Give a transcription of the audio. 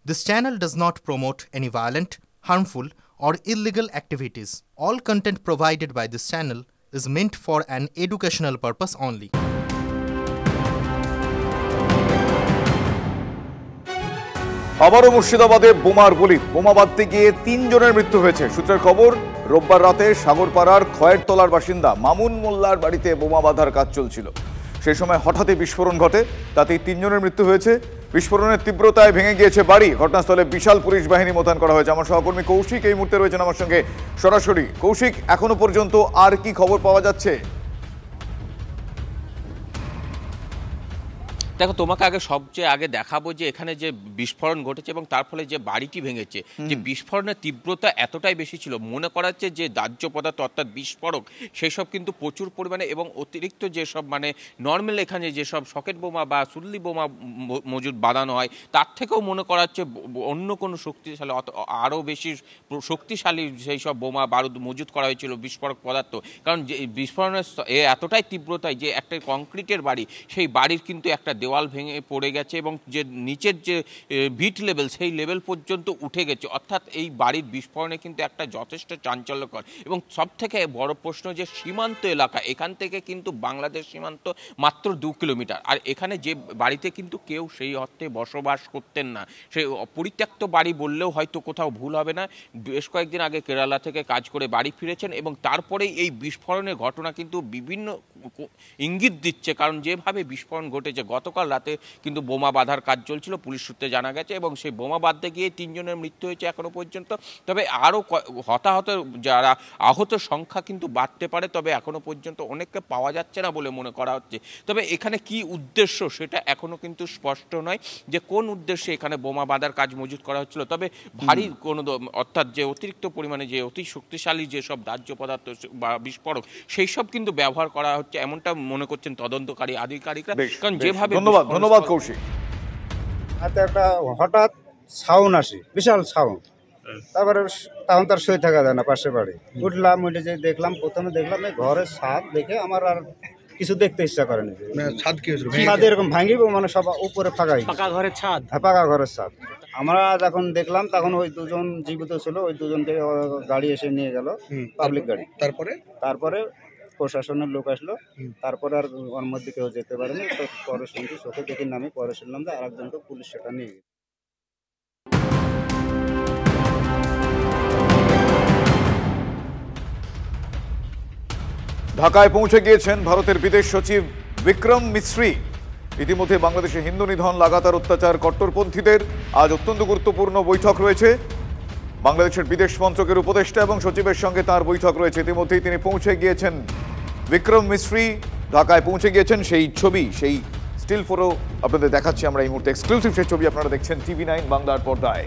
This channel does not promote any violent, harmful, or illegal activities. All content provided by this channel is meant for an educational purpose only. আবারও মুর্শিদাবাদে বোমার গুলি। বোমা বাঁধতে গিয়ে ৩ জনের মৃত্যু হয়েছে। সূত্রের খবর, রোববার রাতে সাগরপাড়ার খয়েরতলার বাসিন্দা মামুন মোল্লার বাড়িতে বোমা বাঁধার কাজ চলছিল। সেই সময় হঠাৎই বিস্ফোরণ ঘটে, তাতেই ৩ জনের মৃত্যু হয়েছে। বিস্ফোরণের তীব্রতায় ভেঙে গিয়েছে বাড়ি। ঘটনাস্থলে বিশাল পুলিশ বাহিনী মোতায়েন করা হয়েছে। আমার সহকর্মী কৌশিক এই মুহূর্তে রয়েছেন আমার সঙ্গে সরাসরি। কৌশিক, এখনো পর্যন্ত আর কি খবর পাওয়া যাচ্ছে? দেখো, তোমাকে সবচেয়ে আগে দেখাবো যে এখানে যে বিস্ফোরণ ঘটেছে এবং তার ফলে যে বাড়িটি ভেঙেছে, যে বিস্ফোরণের তীব্রতা এতটাই বেশি ছিল, মনে করা হচ্ছে যে দাহ্য পদার্থ অর্থাৎ বিস্ফোরক সেই সব কিন্তু প্রচুর পরিমাণে এবং অতিরিক্ত যেসব নর্মাল এখানে যেসব সকেট বোমা বা সুল্লি বোমা মজুদ বাঁধানো হয় তার থেকেও মনে করা হচ্ছে অন্য কোনো শক্তিশালী আরও বেশি শক্তিশালী সেই সব বোমা বারুদ মজুদ করা হয়েছিল, বিস্ফোরক পদার্থ। কারণ যে বিস্ফোরণের এতটাই তীব্রতায় যে একটা কংক্রিটের বাড়ি, সেই বাড়ির কিন্তু একটা দেওয়াল ভেঙে পড়ে গেছে এবং যে নিচের যে ভিট লেভেল সেই লেভেল পর্যন্ত উঠে গেছে। অর্থাৎ এই বাড়ির বিস্ফোরণে কিন্তু একটা যথেষ্ট চাঞ্চল্যকর। এবং সব থেকে বড় প্রশ্ন যে সীমান্ত এলাকা, এখান থেকে কিন্তু বাংলাদেশ সীমান্ত মাত্র 2 কিলোমিটার। আর এখানে যে বাড়িতে কিন্তু কেউ সেই অর্থে বসবাস করতেন না, সেই পরিত্যক্ত বাড়ি বললেও হয়তো কোথাও ভুল হবে না। বেশ কয়েকদিন আগে কেরালা থেকে কাজ করে বাড়ি ফিরেছেন এবং তারপরেই এই বিস্ফোরণের ঘটনা কিন্তু বিভিন্ন ইঙ্গিত দিচ্ছে। কারণ যেভাবে বিস্ফোরণ ঘটেছে, গতকাল রাতে কিন্তু বোমা বাঁধার কাজ চলছিল পুলিশ সূত্রে জানা গেছে, এবং সেই বোমা বাঁধতে গিয়ে 3 জনের মৃত্যু হয়েছে এখনো পর্যন্ত। তবে আরও হতাহত যারা আহত সংখ্যা কিন্তু বাড়তে পারে, তবে এখনো পর্যন্ত অনেককে পাওয়া যাচ্ছে না বলে মনে করা হচ্ছে। তবে এখানে কি উদ্দেশ্য সেটা এখনো কিন্তু স্পষ্ট নয় যে কোন উদ্দেশ্যে এখানে বোমা বাঁধার কাজ মজুত করা হচ্ছিল। তবে ভারী কোনো অর্থাৎ যে অতিরিক্ত পরিমাণে যে অতি শক্তিশালী যেসব দাহ্য পদার্থ বা বিস্ফোরক সেই সব কিন্তু ব্যবহার করা হচ্ছে, এমনটা মনে করছেন তদন্তকারী আধিকারিকরা। কারণ যেভাবে ধন্যবাদ কৌশিক। একটা হঠাৎ সাউন্ড আসে, বিশাল সাউন্ড, তারপরে তখন তার সই থাকা যায় না, পাশে বাড়ি উঠলাম, উঠে যে দেখলাম, প্রথমে দেখলাম এই ঘরের ছাদ দেখে আমার আর কিছু দেখতে ইচ্ছা করেনি। ছাদ এরকম ভাঙিব, সব উপরে ফাঁকা, পাকা ঘরের ছাদ। হ্যাঁ, পাকা ঘরের ছাদ। আমরা যখন দেখলাম তখন ওই 2 জন জীবিত ছিল, ওই 2 জনকে গাড়ি এসে নিয়ে গেল, পাবলিক গাড়ি। তারপরে প্রশাসনের লোক আসলো, তারপরে আর ওর মধ্যে কেউ যেতে পারেনি। তো পরে শুনছি, চোখে দেখি নামে পরে শুনলাম যে আরেকজনকে পুলিশ সেটা নিয়ে গেছে। ঢাকায় পৌঁছে গিয়েছেন ভারতের বিদেশ সচিব বিক্রম মিশ্রি। ইতিমধ্যে বাংলাদেশে হিন্দু নিধন, লাগাতার অত্যাচার, কট্টরপন্থীদের আজ অত্যন্ত গুরুত্বপূর্ণ বৈঠক রয়েছে। বাংলাদেশের বিদেশ মন্ত্রকের উপদেষ্টা এবং সচিবের সঙ্গে তার বৈঠক রয়েছে। ইতিমধ্যেই তিনি পৌঁছে গিয়েছেন। বিক্রম মিশ্রি ঢাকায় পৌঁছে গিয়েছেন। সেই ছবি, সেই স্টিল ফটো আপনাদের দেখাচ্ছি আমরা এই মুহূর্তে। এক্সক্লুসিভ সেই ছবি আপনারা দেখছেন TV9 বাংলার পর্দায়।